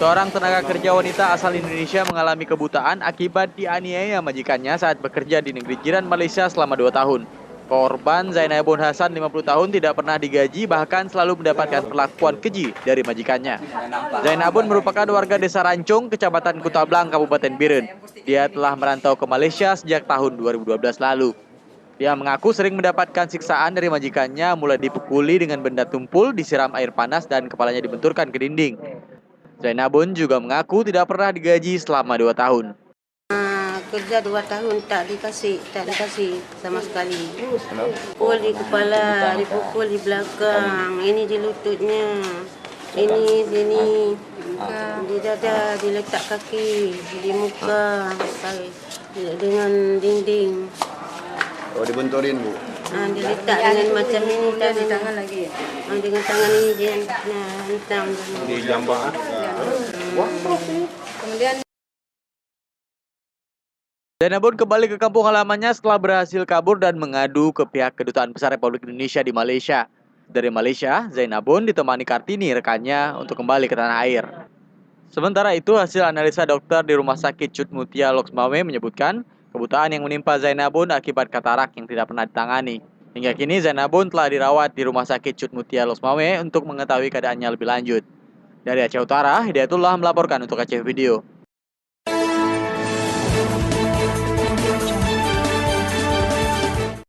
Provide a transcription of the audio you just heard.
Seorang tenaga kerja wanita asal Indonesia mengalami kebutaan akibat dianiaya majikannya saat bekerja di negeri jiran Malaysia selama 2 tahun. Korban Zainabun Hasan 50 tahun tidak pernah digaji, bahkan selalu mendapatkan perlakuan keji dari majikannya. Zainabun merupakan warga desa Rancung, Kecamatan Kutablang, Kabupaten Biren. Dia telah merantau ke Malaysia sejak tahun 2012 lalu. Dia mengaku sering mendapatkan siksaan dari majikannya, mulai dipukuli dengan benda tumpul, disiram air panas, dan kepalanya dibenturkan ke dinding. Zainabun juga mengaku tidak pernah digaji selama 2 tahun. Kerja 2 tahun tak dikasih sama sekali. Pukul di kepala, dipukul di belakang, ini di lututnya, ini sini, di dada, diletak kaki, di muka, dengan dinding. Oh, dibenturin, Bu? Diletak dengan macam ini tadi. Tangan lagi? Dengan tangan ini dia hentam. Di jambak. Kemudian Zainabun kembali ke kampung halamannya setelah berhasil kabur dan mengadu ke pihak Kedutaan Besar Republik Indonesia di Malaysia. Dari Malaysia, Zainabun ditemani Kartini, rekannya, untuk kembali ke tanah air. Sementara itu, hasil analisa dokter di Rumah Sakit Cut Mutia Loksmawe menyebutkan kebutaan yang menimpa Zainabun akibat katarak yang tidak pernah ditangani. Hingga kini Zainabun telah dirawat di Rumah Sakit Cut Mutia Loksmawe untuk mengetahui keadaannya lebih lanjut. Dari Aceh Utara, Hidayatullah melaporkan untuk Aceh Video.